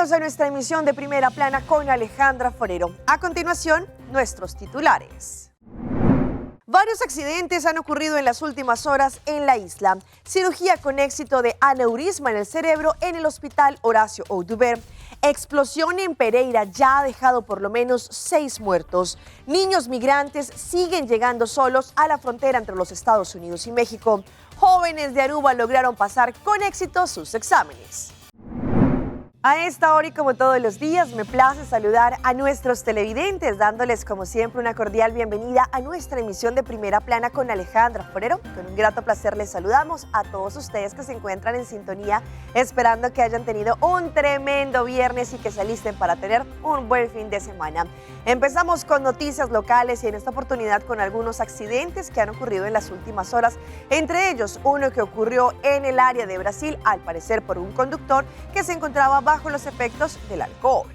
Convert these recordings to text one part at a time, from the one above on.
Bienvenidos a nuestra emisión de Primera Plana con Alejandra Forero. A continuación, nuestros titulares. Varios accidentes han ocurrido en las últimas horas en la isla. Cirugía con éxito de aneurisma en el cerebro en el Hospital Horacio Oduber. Explosión en Pereira ya ha dejado por lo menos 6 muertos. Niños migrantes siguen llegando solos a la frontera entre los Estados Unidos y México. Jóvenes de Aruba lograron pasar con éxito sus exámenes. A esta hora y como todos los días, me place saludar a nuestros televidentes, dándoles como siempre una cordial bienvenida a nuestra emisión de Primera Plana con Alejandra Forero. Con un grato placer les saludamos a todos ustedes que se encuentran en sintonía, esperando que hayan tenido un tremendo viernes y que se alisten para tener un buen fin de semana. Empezamos con noticias locales y en esta oportunidad con algunos accidentes que han ocurrido en las últimas horas, entre ellos uno que ocurrió en el área de Brasil, al parecer por un conductor que se encontraba bajo los efectos del alcohol.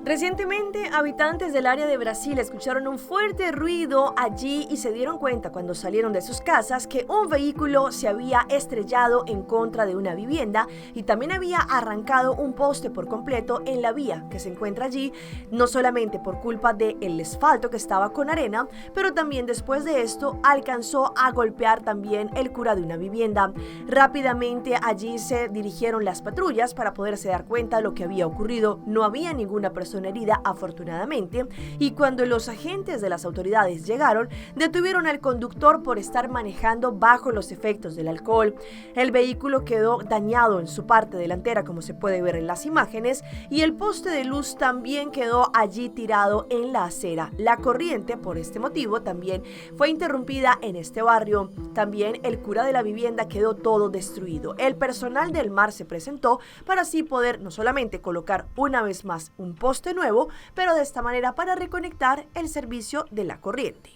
Recientemente, habitantes del área de Brasil escucharon un fuerte ruido allí y se dieron cuenta cuando salieron de sus casas que un vehículo se había estrellado en contra de una vivienda y también había arrancado un poste por completo en la vía que se encuentra allí, no solamente por culpa del asfalto que estaba con arena, pero también después de esto alcanzó a golpear también el cura de una vivienda. Rápidamente allí se dirigieron las patrullas para poderse dar cuenta de lo que había ocurrido. No había ninguna persona herida, afortunadamente, y cuando los agentes de las autoridades llegaron, detuvieron al conductor por estar manejando bajo los efectos del alcohol. El vehículo quedó dañado en su parte delantera, como se puede ver en las imágenes, y el poste de luz también quedó allí tirado en la acera. La corriente, por este motivo, también fue interrumpida en este barrio. También el cura de la vivienda quedó todo destruido. El personal del MAR se presentó para así poder no solamente colocar una vez más un poste nuevo, pero de esta manera para reconectar el servicio de la corriente.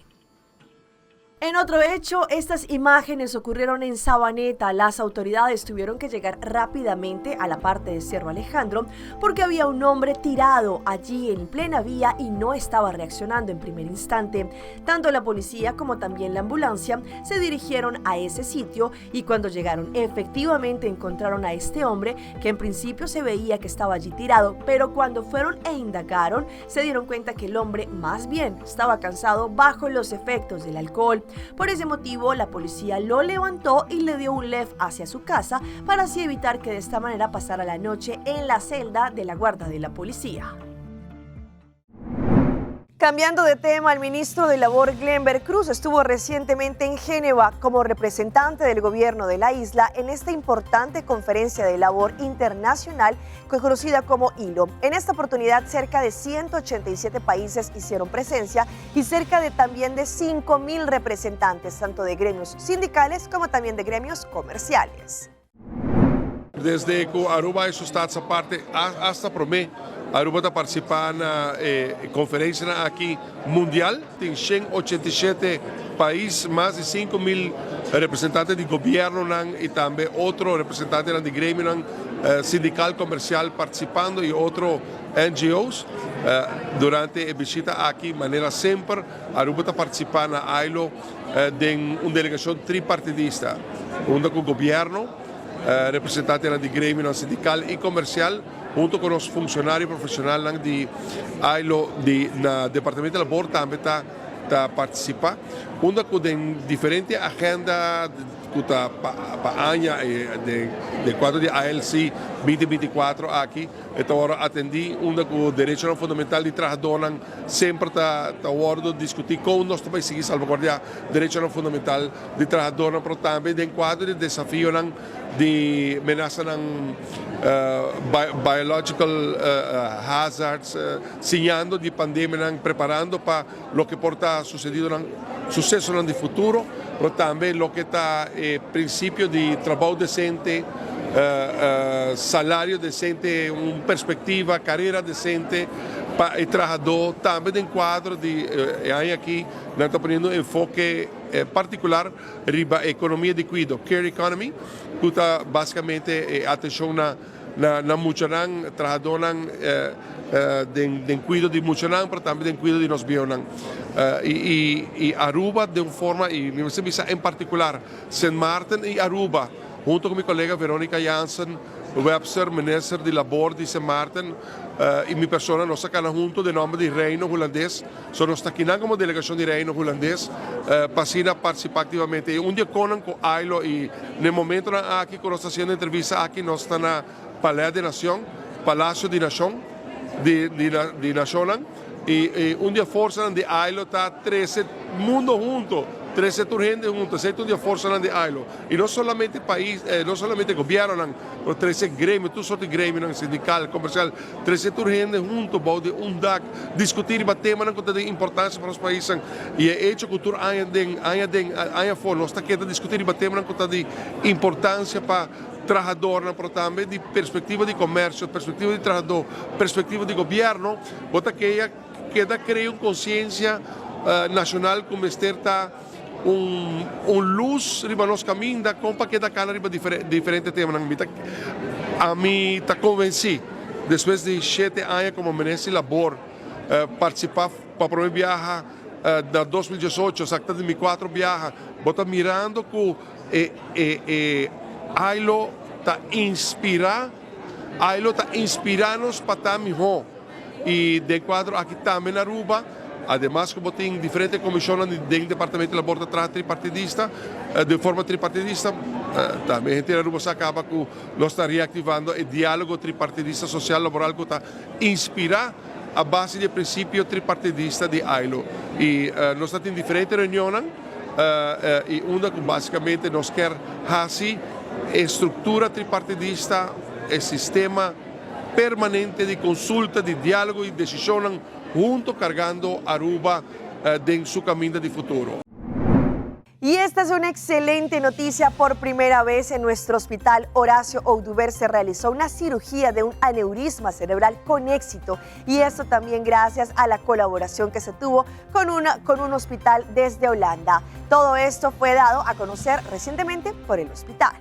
En otro hecho, estas imágenes ocurrieron en Sabaneta. Las autoridades tuvieron que llegar rápidamente a la parte de Cerro Alejandro porque había un hombre tirado allí en plena vía y no estaba reaccionando en primer instante. Tanto la policía como también la ambulancia se dirigieron a ese sitio y cuando llegaron efectivamente encontraron a este hombre que en principio se veía que estaba allí tirado, pero cuando fueron e indagaron se dieron cuenta que el hombre más bien estaba cansado bajo los efectos del alcohol. Por ese motivo, la policía lo levantó y le dio un lef hacia su casa para así evitar que de esta manera pasara la noche en la celda de la guardia de la policía. Cambiando de tema, el ministro de Labor, Glenn Vercruz, estuvo recientemente en Génova como representante del gobierno de la isla en esta importante conferencia de labor internacional conocida como ILO. En esta oportunidad, cerca de 187 países hicieron presencia y cerca de también de 5.000 representantes, tanto de gremios sindicales como también de gremios comerciales. Desde que Aruba e Estados aparte hasta para mí, Aruba está participando en conferencia aquí mundial. Tem 187 países, más de 5.000 representantes de gobierno y también otros representantes de gremio sindical comercial participando y otros NGOs. Durante la visita aquí, de manera siempre, Aruba está participando en ILO de una delegación tripartidista, una con el gobierno, representantes de gremio sindical y comercial, junto con los funcionarios profesionales de ILO, del Departamento de Labor también está participando, una con diferentes agendas para año de quadro de ALC 2024 aqui. Então agora atendi com o direito fundamental de trabalhador sempre está a discutir como nós também seguir salvaguardar o direito fundamental de trabalhador, mas também de quadro de desafio de ameaça biological hazards, sinhando de pandemia, preparando para o que porta sucedido sucesso no futuro, mas também o que está princípio de trabalho decente, salário decente, uma perspectiva, carreira decente para o trabalhador, também em quadro de aqui nós estamos poniendo enfoque particular riba a economia de cuidado, care economy, que está basicamente atenção na muchanan, trabalhador de cuidado de muchanan, mas também de cuidado de nós bionan. E Aruba de uma forma, e em particular, Saint Martin e Aruba, junto com minha colega Verônica Janssen, o webster minister de Labor de Sint Maarten e minha pessoa nós estamos junto de nome de Reino Holandês, nós estamos aqui como delegação de Reino Holandês para participar ativamente. E dia com Ailo e no momento aqui que nós estamos fazendo entrevista aqui nós estamos na Palais de Nação, Palácio de Nação de Nacional e dia força de Ailo está 13 mundo junto. 13 gente juntos, 7 de força de Ailo. E não somente país, não somente governo, mas 13 grêmios, todos os grêmios, sindical, comercial, 13 gente juntos, para dag discutir e temas de importância para os países. E é hecho cultura ainda fora, nós estamos querendo discutir e temas de importância para trabalhador, mas também de perspectiva de comércio, perspectiva de trabalhador, perspectiva de governo, bota que cria consciência nacional como está luz riba nos caminho da compa que da cana riba diferente tema a mim está convencido depois de 7 anos como ministro de Labor participar para o primeiro viaje da 2018 exacta de 4 viajes bota mirando que Ailo está inspirando-nos para estar melhor e de quadro aqui também na Aruba. Además, como tem diferentes comissões do Departamento de Labor tripartidista, de forma tripartidista, também a gente na Aruba se acaba que nós está reactivando o diálogo tripartidista social laboral que está inspirar a base de princípio tripartidista de Ailo. E nós estamos em diferentes reuniões e uma que basicamente nós quer fazer estrutura tripartidista, o sistema permanente de consulta, de diálogo e decisão junto cargando Aruba en su camino de futuro. Y esta es una excelente noticia. Por primera vez en nuestro hospital Horacio Oduber se realizó una cirugía de un aneurisma cerebral con éxito, y esto también gracias a la colaboración que se tuvo con un hospital desde Holanda. Todo esto fue dado a conocer recientemente por el hospital.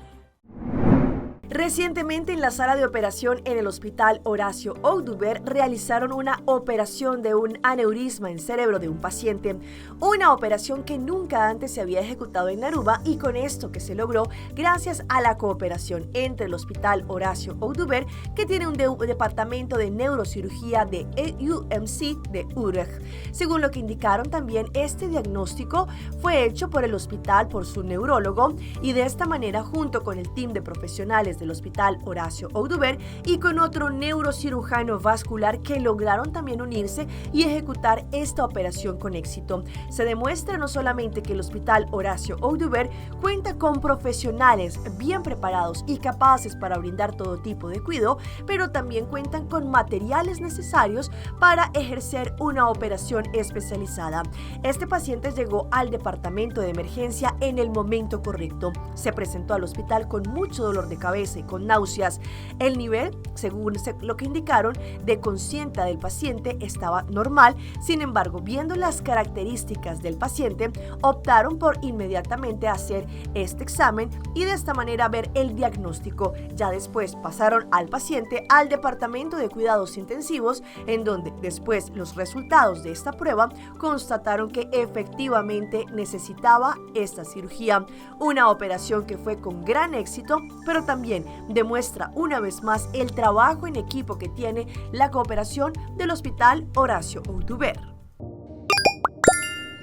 Recientemente en la sala de operación en el hospital Horacio Oduber realizaron una operación de un aneurisma en cerebro de un paciente, una operación que nunca antes se había ejecutado en Aruba, y con esto que se logró gracias a la cooperación entre el hospital Horacio Oduber, que tiene un departamento de neurocirugía de UMC de Utrecht. Según lo que indicaron también, este diagnóstico fue hecho por el hospital por su neurólogo, y de esta manera junto con el team de profesionales del hospital Horacio Oduber y con otro neurocirujano vascular que lograron también unirse y ejecutar esta operación con éxito. Se demuestra no solamente que el hospital Horacio Oduber cuenta con profesionales bien preparados y capaces para brindar todo tipo de cuidado, pero también cuentan con materiales necesarios para ejercer una operación especializada. Este paciente llegó al departamento de emergencia en el momento correcto. Se presentó al hospital con mucho dolor de cabeza y con náuseas. El nivel, según lo que indicaron, de conciencia del paciente estaba normal. Sin embargo, viendo las características del paciente, optaron por inmediatamente hacer este examen y de esta manera ver el diagnóstico. Ya después pasaron al paciente al departamento de cuidados intensivos, en donde después los resultados de esta prueba constataron que efectivamente necesitaba esta cirugía. Una operación que fue con gran éxito, pero también demuestra una vez más el trabajo en equipo que tiene la cooperación del hospital Horacio Oduber.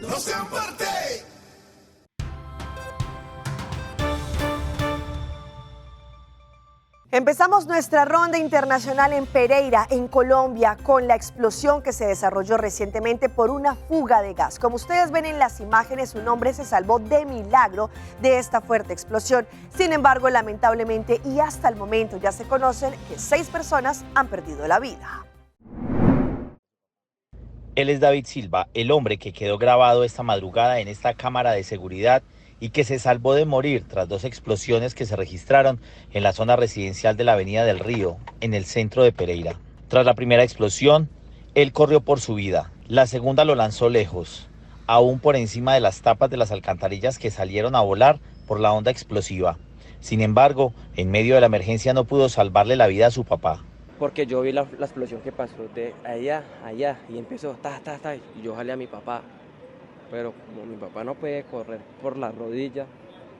¡No sean parte! Empezamos nuestra ronda internacional en Pereira, en Colombia, con la explosión que se desarrolló recientemente por una fuga de gas. Como ustedes ven en las imágenes, un hombre se salvó de milagro de esta fuerte explosión. Sin embargo, lamentablemente y hasta el momento ya se conocen que 6 personas han perdido la vida. Él es David Silva, el hombre que quedó grabado esta madrugada en esta cámara de seguridad y que se salvó de morir tras 2 explosiones que se registraron en la zona residencial de la Avenida del Río, en el centro de Pereira. Tras la primera explosión, él corrió por su vida. La segunda lo lanzó lejos, aún por encima de las tapas de las alcantarillas que salieron a volar por la onda explosiva. Sin embargo, en medio de la emergencia no pudo salvarle la vida a su papá. Porque yo vi la explosión que pasó de allá, y empezó, y yo jalé a mi papá. Pero como mi papá no puede correr por la rodilla,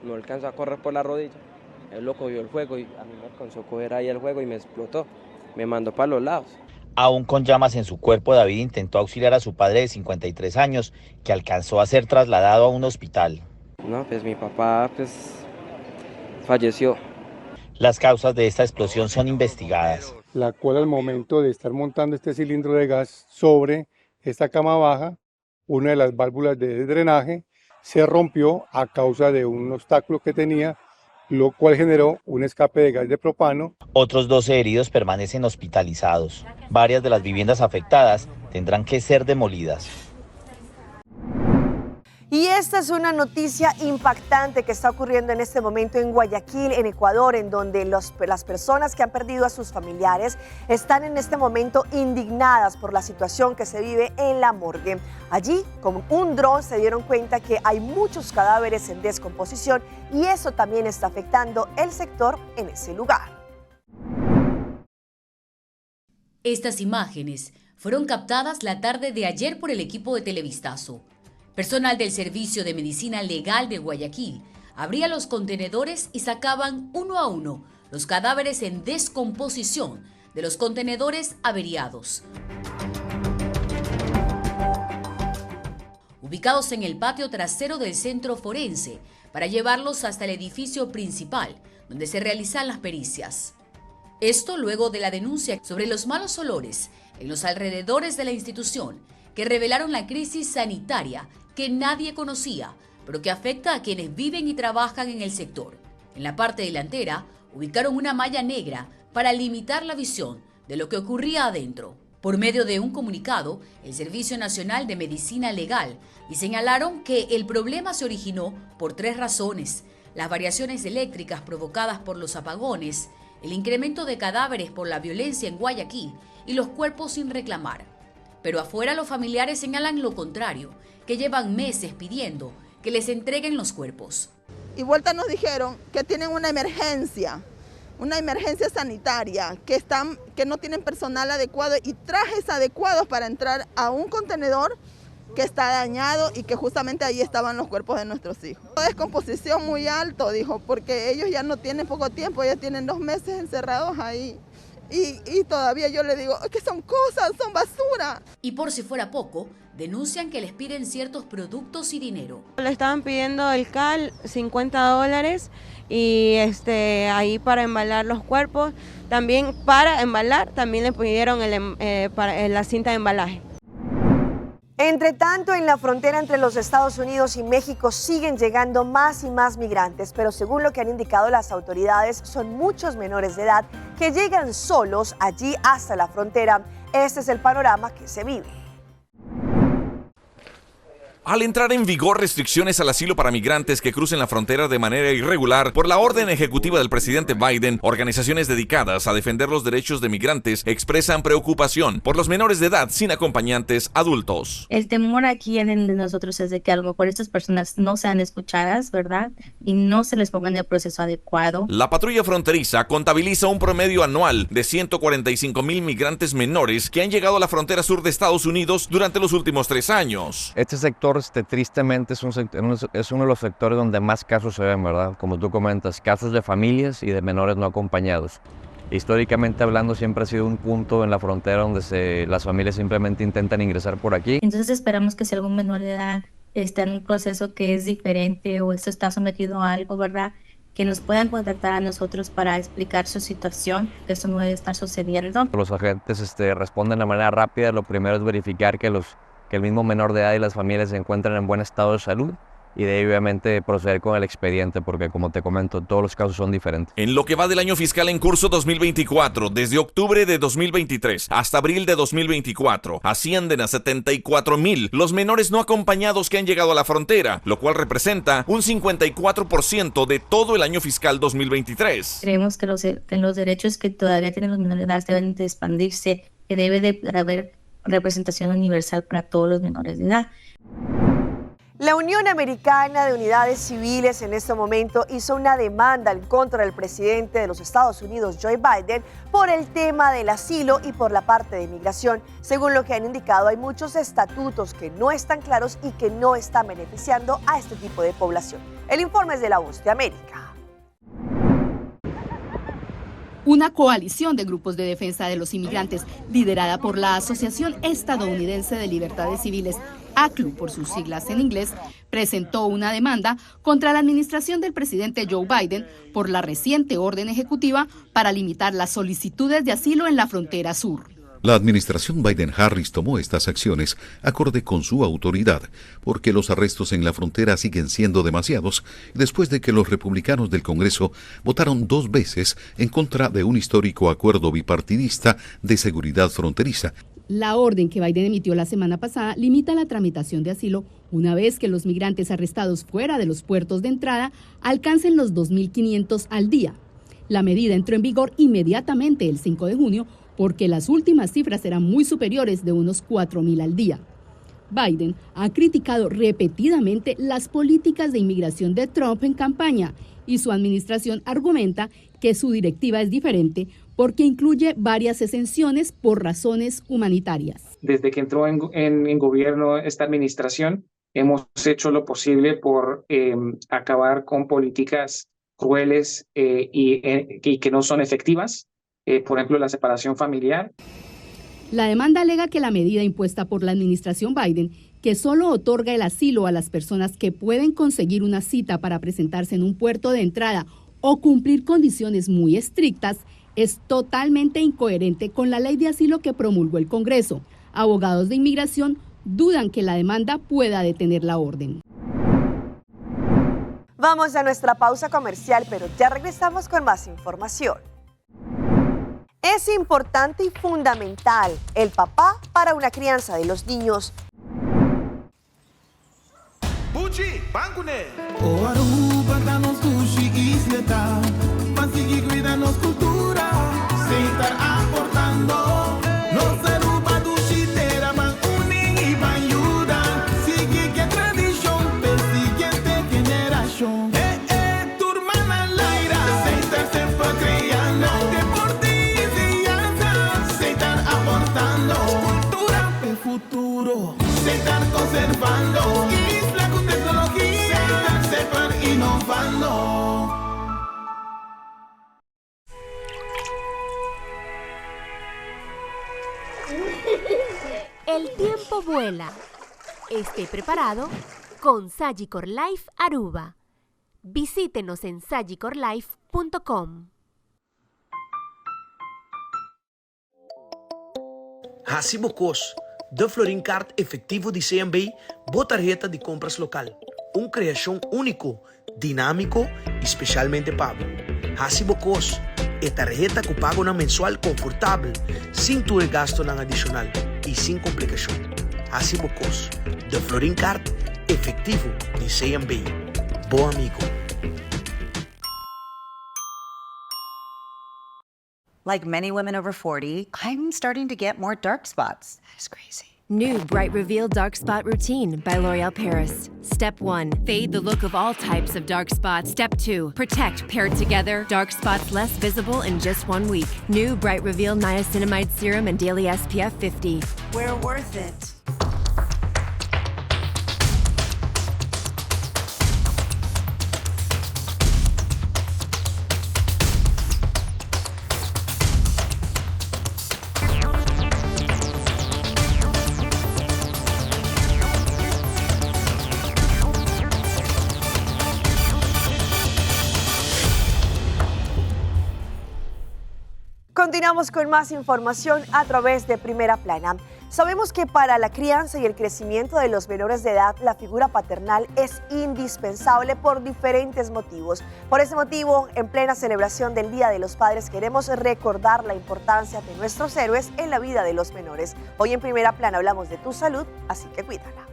no alcanzó a correr por la rodilla, El loco vio el fuego y a mí me alcanzó a coger ahí el fuego y me explotó. Me mandó para los lados. Aún con llamas en su cuerpo, David intentó auxiliar a su padre de 53 años, que alcanzó a ser trasladado a un hospital. No, pues mi papá falleció. Las causas de esta explosión son investigadas. La cual al momento de estar montando este cilindro de gas sobre esta cama baja, una de las válvulas de drenaje se rompió a causa de un obstáculo que tenía, lo cual generó un escape de gas de propano. Otros 12 heridos permanecen hospitalizados. Varias de las viviendas afectadas tendrán que ser demolidas. Y esta es una noticia impactante que está ocurriendo en este momento en Guayaquil, en Ecuador, en donde las personas que han perdido a sus familiares están en este momento indignadas por la situación que se vive en la morgue. Allí, con un dron, se dieron cuenta que hay muchos cadáveres en descomposición y eso también está afectando el sector en ese lugar. Estas imágenes fueron captadas la tarde de ayer por el equipo de Televistazo. Personal del Servicio de Medicina Legal de Guayaquil abría los contenedores y sacaban uno a uno los cadáveres en descomposición de los contenedores averiados. Ubicados en el patio trasero del centro forense para llevarlos hasta el edificio principal, donde se realizan las pericias. Esto luego de la denuncia sobre los malos olores en los alrededores de la institución que revelaron la crisis sanitaria que nadie conocía, pero que afecta a quienes viven y trabajan en el sector. En la parte delantera ubicaron una malla negra para limitar la visión de lo que ocurría adentro. Por medio de un comunicado, el Servicio Nacional de Medicina Legal y señalaron que el problema se originó por 3 razones: las variaciones eléctricas provocadas por los apagones, el incremento de cadáveres por la violencia en Guayaquil y los cuerpos sin reclamar. Pero afuera los familiares señalan lo contrario, que llevan meses pidiendo que les entreguen los cuerpos. Y vuelta nos dijeron que tienen una emergencia sanitaria, que no tienen personal adecuado y trajes adecuados para entrar a un contenedor que está dañado y que justamente ahí estaban los cuerpos de nuestros hijos. Descomposición muy alto, dijo, porque ellos ya no tienen poco tiempo, ya tienen 2 meses encerrados ahí. Y todavía yo le digo que son cosas, son basura. Y por si fuera poco, denuncian que les piden ciertos productos y dinero. Le estaban pidiendo el cal, $50, y ahí para embalar los cuerpos. También para embalar, también le pidieron la cinta de embalaje. Entre tanto, en la frontera entre los Estados Unidos y México siguen llegando más y más migrantes, pero según lo que han indicado las autoridades, son muchos menores de edad que llegan solos allí hasta la frontera. Este es el panorama que se vive. Al entrar en vigor restricciones al asilo para migrantes que crucen la frontera de manera irregular por la orden ejecutiva del presidente Biden, organizaciones dedicadas a defender los derechos de migrantes expresan preocupación por los menores de edad sin acompañantes adultos. El temor aquí de nosotros es de que a lo mejor estas personas no sean escuchadas, ¿verdad? Y no se les ponga en el proceso adecuado. La patrulla fronteriza contabiliza un promedio anual de 145,000 migrantes menores que han llegado a la frontera sur de Estados Unidos durante los últimos 3 años. Este sector tristemente es uno de los sectores donde más casos se ven, ¿verdad? Como tú comentas, casos de familias y de menores no acompañados. Históricamente hablando, siempre ha sido un punto en la frontera donde las familias simplemente intentan ingresar por aquí. Entonces esperamos que si algún menor de edad está en un proceso que es diferente o esto está sometido a algo, ¿verdad?, que nos puedan contactar a nosotros para explicar su situación, que eso no debe estar sucediendo. Los agentes responden de manera rápida. Lo primero es verificar que el mismo menor de edad y las familias se encuentran en buen estado de salud y de ahí obviamente proceder con el expediente, porque como te comento, todos los casos son diferentes. En lo que va del año fiscal en curso 2024, desde octubre de 2023 hasta abril de 2024, ascienden a 74,000 los menores no acompañados que han llegado a la frontera, lo cual representa un 54% de todo el año fiscal 2023. Creemos que los derechos que todavía tienen los menores de edad deben de expandirse, que debe de haber representación universal para todos los menores de edad. La Unión Americana de Unidades Civiles en este momento hizo una demanda en contra del presidente de los Estados Unidos, Joe Biden, por el tema del asilo y por la parte de migración. Según lo que han indicado, hay muchos estatutos que no están claros y que no están beneficiando a este tipo de población. El informe es de La Voz de América. Una coalición de grupos de defensa de los inmigrantes, liderada por la Asociación Estadounidense de Libertades Civiles, ACLU por sus siglas en inglés, presentó una demanda contra la administración del presidente Joe Biden por la reciente orden ejecutiva para limitar las solicitudes de asilo en la frontera sur. La administración Biden-Harris tomó estas acciones acorde con su autoridad, porque los arrestos en la frontera siguen siendo demasiados, después de que los republicanos del Congreso votaron 2 veces en contra de un histórico acuerdo bipartidista de seguridad fronteriza. La orden que Biden emitió la semana pasada limita la tramitación de asilo una vez que los migrantes arrestados fuera de los puertos de entrada alcancen los 2.500 al día. La medida entró en vigor inmediatamente el 5 de junio porque las últimas cifras eran muy superiores de unos 4.000 al día. Biden ha criticado repetidamente las políticas de inmigración de Trump en campaña y su administración argumenta que su directiva es diferente porque incluye varias exenciones por razones humanitarias. Desde que entró en gobierno esta administración, hemos hecho lo posible por acabar con políticas crueles y que no son efectivas. Por ejemplo, la separación familiar. La demanda alega que la medida impuesta por la administración Biden, que solo otorga el asilo a las personas que pueden conseguir una cita para presentarse en un puerto de entrada o cumplir condiciones muy estrictas, es totalmente incoherente con la ley de asilo que promulgó el Congreso. Abogados de inmigración dudan que la demanda pueda detener la orden. Vamos a nuestra pausa comercial, pero ya regresamos con más información. Es importante y fundamental el papá para una crianza de los niños. Conservando isla con tecnología, sepan innovando. El tiempo vuela. Esté preparado con Sagicor Life Aruba. Visítenos en sagicorlife.com. Recibo COS, da Florin Card efetivo de CMB, boa tarjeta de compras local. Criação único, dinâmico e especialmente pago. Recibo COS, é tarjeta que paga na mensual confortável, sem ter gasto na adicional e sem complicação. Recibo COS, da Florin Card efetivo de CMB. Bom amigo. Like many women over 40, I'm starting to get more dark spots. That is crazy. New Bright Reveal Dark Spot Routine by L'Oréal Paris. Step 1. Fade the look of all types of dark spots. Step 2. Protect paired together. Dark spots less visible in just 1 week. New Bright Reveal Niacinamide Serum and Daily SPF 50. We're worth it. Continuamos con más información a través de Primera Plana. Sabemos que para la crianza y el crecimiento de los menores de edad, la figura paternal es indispensable por diferentes motivos. Por ese motivo, en plena celebración del Día de los Padres, queremos recordar la importancia de nuestros héroes en la vida de los menores. Hoy en Primera Plana hablamos de tu salud, así que cuídala.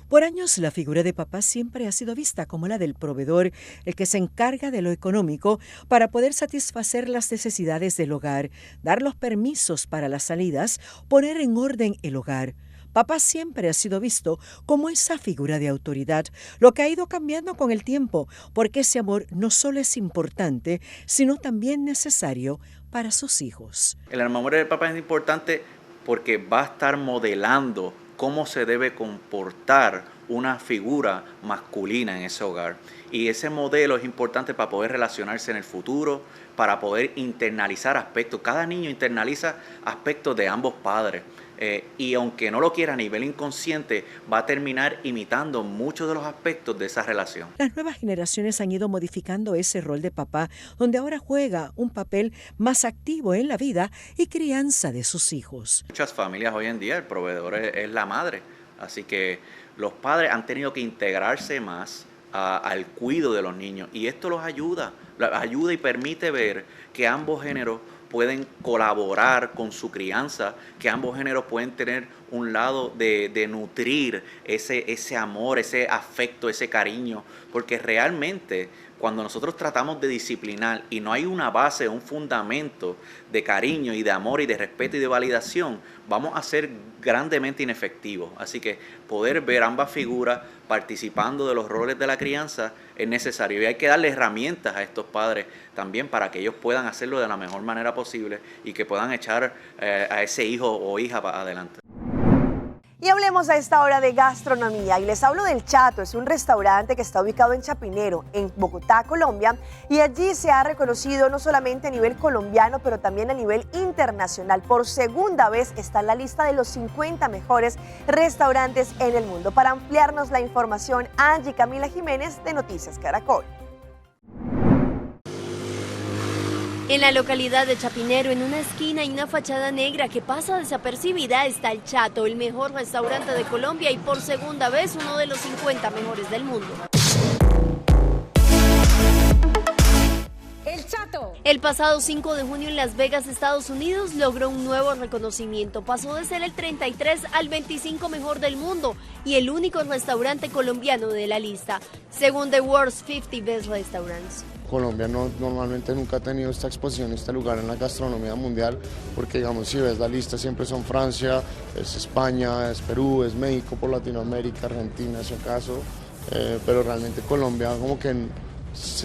Por años, la figura de papá siempre ha sido vista como la del proveedor, el que se encarga de lo económico para poder satisfacer las necesidades del hogar, dar los permisos para las salidas, poner en orden el hogar. Papá siempre ha sido visto como esa figura de autoridad, lo que ha ido cambiando con el tiempo, porque ese amor no solo es importante, sino también necesario para sus hijos. El amor del papá es importante porque va a estar modelando cómo se debe comportar una figura masculina en ese hogar. Y ese modelo es importante para poder relacionarse en el futuro, para poder internalizar aspectos. Cada niño internaliza aspectos de ambos padres. Y aunque no lo quiera a nivel inconsciente, va a terminar imitando muchos de los aspectos de esa relación. Las nuevas generaciones han ido modificando ese rol de papá, donde ahora juega un papel más activo en la vida y crianza de sus hijos. Muchas familias hoy en día el proveedor es la madre, así que los padres han tenido que integrarse más al cuidado de los niños, y esto los ayuda y permite ver que ambos géneros pueden colaborar con su crianza, que ambos géneros pueden tener un lado de nutrir ese amor, ese afecto, ese cariño, porque realmente cuando nosotros tratamos de disciplinar y no hay una base, un fundamento de cariño y de amor y de respeto y de validación, vamos a ser grandemente inefectivos. Así que poder ver ambas figuras participando de los roles de la crianza es necesario, y hay que darle herramientas a estos padres también para que ellos puedan hacerlo de la mejor manera posible y que puedan echar a ese hijo o hija para adelante. Y hablemos a esta hora de gastronomía, y les hablo del Chato. Es un restaurante que está ubicado en Chapinero, en Bogotá, Colombia, y allí se ha reconocido no solamente a nivel colombiano, pero también a nivel internacional. Por segunda vez está en la lista de los 50 mejores restaurantes en el mundo. Para ampliarnos la información, Angie Camila Jiménez de Noticias Caracol. En la localidad de Chapinero, en una esquina y una fachada negra que pasa desapercibida, está el Chato, el mejor restaurante de Colombia y por segunda vez uno de los 50 mejores del mundo. El Chato. El pasado 5 de junio en Las Vegas, Estados Unidos, logró un nuevo reconocimiento. Pasó de ser el 33 al 25 mejor del mundo y el único restaurante colombiano de la lista, según The World's 50 Best Restaurants. Colombia normalmente nunca ha tenido esta exposición, este lugar en la gastronomía mundial, porque digamos, si ves la lista siempre son Francia, es España, es Perú, es México por Latinoamérica, Argentina, si acaso, pero realmente Colombia como que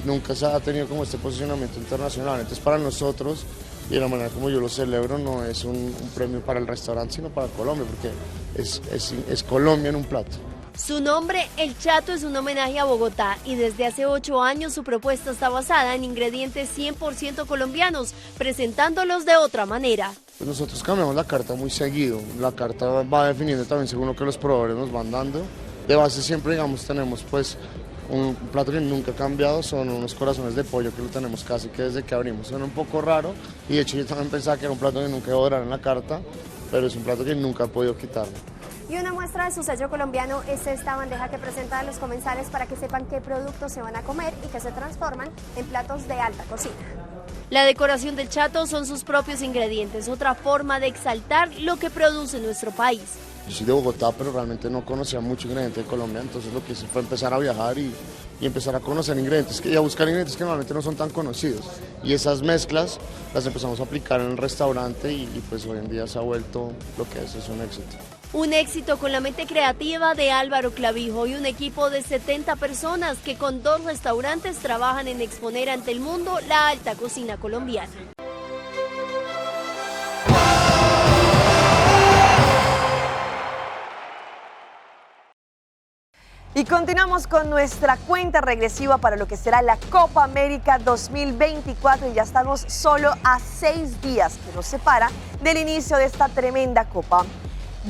nunca se ha tenido como este posicionamiento internacional. Entonces para nosotros, y de la manera como yo lo celebro, no es un premio para el restaurante, sino para Colombia, porque es Colombia en un plato. Su nombre, El Chato, es un homenaje a Bogotá y desde hace 8 años su propuesta está basada en ingredientes 100% colombianos, presentándolos de otra manera. Pues nosotros cambiamos la carta muy seguido, la carta va definiendo también según lo que los proveedores nos van dando. De base siempre, digamos, tenemos pues un plato que nunca ha cambiado, son unos corazones de pollo que lo tenemos casi que desde que abrimos. Suena un poco raro y de hecho yo también pensaba que era un plato que nunca iba a durar en la carta, pero es un plato que nunca he podido quitarlo. Y una muestra de su sello colombiano es esta bandeja que presenta a los comensales para que sepan qué productos se van a comer y que se transforman en platos de alta cocina. La decoración del Chato son sus propios ingredientes, otra forma de exaltar lo que produce nuestro país. Yo soy de Bogotá, pero realmente no conocía mucho ingrediente de Colombia, entonces lo que hice fue empezar a viajar y empezar a conocer ingredientes y a buscar ingredientes que normalmente no son tan conocidos. Y esas mezclas las empezamos a aplicar en el restaurante y pues hoy en día se ha vuelto lo que es un éxito. Un éxito con la mente creativa de Álvaro Clavijo y un equipo de 70 personas que con 2 restaurantes trabajan en exponer ante el mundo la alta cocina colombiana. Y continuamos con nuestra cuenta regresiva para lo que será la Copa América 2024 y ya estamos solo a 6 días que nos separa del inicio de esta tremenda Copa.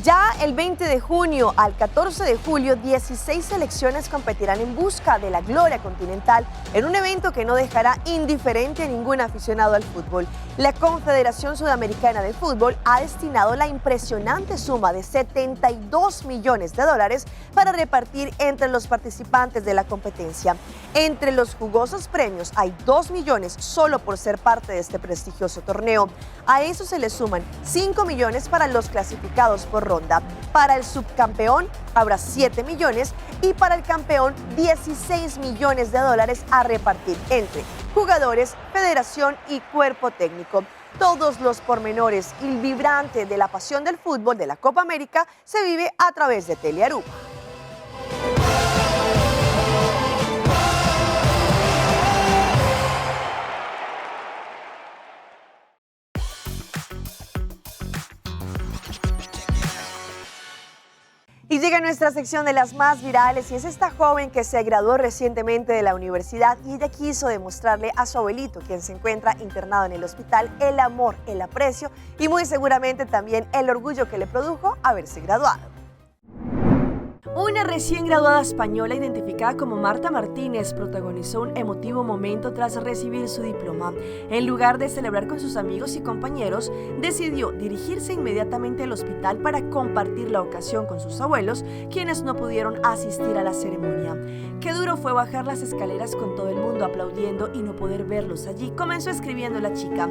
Ya el 20 de junio al 14 de julio, 16 selecciones competirán en busca de la gloria continental en un evento que no dejará indiferente a ningún aficionado al fútbol. La Confederación Sudamericana de Fútbol ha destinado la impresionante suma de $72 millones para repartir entre los participantes de la competencia. Entre los jugosos premios hay 2 millones solo por ser parte de este prestigioso torneo. A eso se le suman 5 millones para los clasificados por ronda. Para el subcampeón habrá 7 millones y para el campeón $16 millones a repartir entre jugadores, federación y cuerpo técnico. Todos los pormenores y el vibrante de la pasión del fútbol de la Copa América se vive a través de Telearuba. Y Llega nuestra sección de las más virales y es esta joven que se graduó recientemente de la universidad y ella quiso demostrarle a su abuelito, quien se encuentra internado en el hospital, el amor, el aprecio y muy seguramente también el orgullo que le produjo haberse graduado. Una recién graduada española identificada como Marta Martínez protagonizó un emotivo momento tras recibir su diploma. En lugar de celebrar con sus amigos y compañeros, decidió dirigirse inmediatamente al hospital para compartir la ocasión con sus abuelos, quienes no pudieron asistir a la ceremonia. Qué duro fue bajar las escaleras con todo el mundo aplaudiendo y no poder verlos allí, comenzó escribiendo la chica.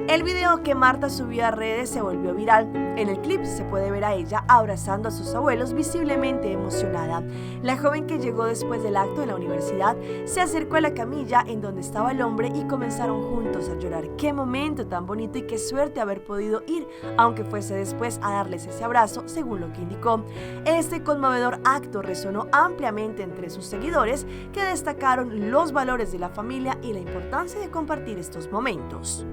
El video que Marta subió a redes se volvió viral. En el clip se puede ver a ella abrazando a sus abuelos, visiblemente emocionada. La joven, que llegó después del acto en la universidad, se acercó a la camilla en donde estaba el hombre y comenzaron juntos a llorar. Qué momento tan bonito y qué suerte haber podido ir, aunque fuese después, a darles ese abrazo, según lo que indicó. Este conmovedor acto resonó ampliamente entre sus seguidores, que destacaron los valores de la familia y la importancia de compartir estos momentos.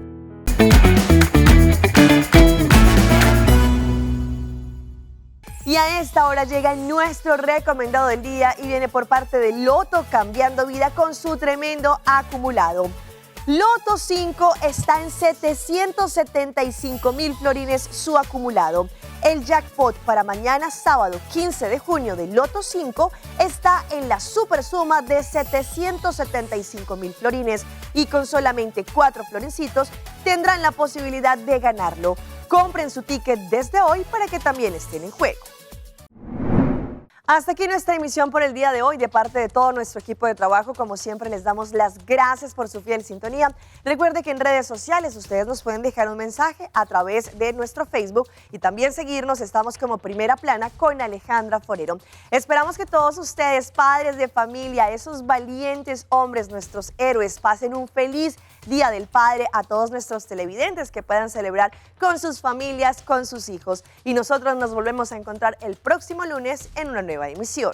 Y a esta hora llega nuestro recomendado del día y viene por parte de Loto, cambiando vida con su tremendo acumulado. Loto 5 está en 775,000 florines su acumulado. El jackpot para mañana sábado 15 de junio de Loto 5 está en la super suma de 775,000 florines y con solamente 4 florencitos tendrán la posibilidad de ganarlo. Compren su ticket desde hoy para que también estén en juego. Hasta aquí nuestra emisión por el día de hoy. De parte de todo nuestro equipo de trabajo, como siempre, les damos las gracias por su fiel sintonía. Recuerde que en redes sociales ustedes nos pueden dejar un mensaje a través de nuestro Facebook y también seguirnos. Estamos como Primera Plana con Alejandra Forero. Esperamos que todos ustedes, padres de familia, esos valientes hombres, nuestros héroes, pasen un feliz Día del Padre. A todos nuestros televidentes, que puedan celebrar con sus familias, con sus hijos. Y nosotros nos volvemos a encontrar el próximo lunes en una nueva emisión.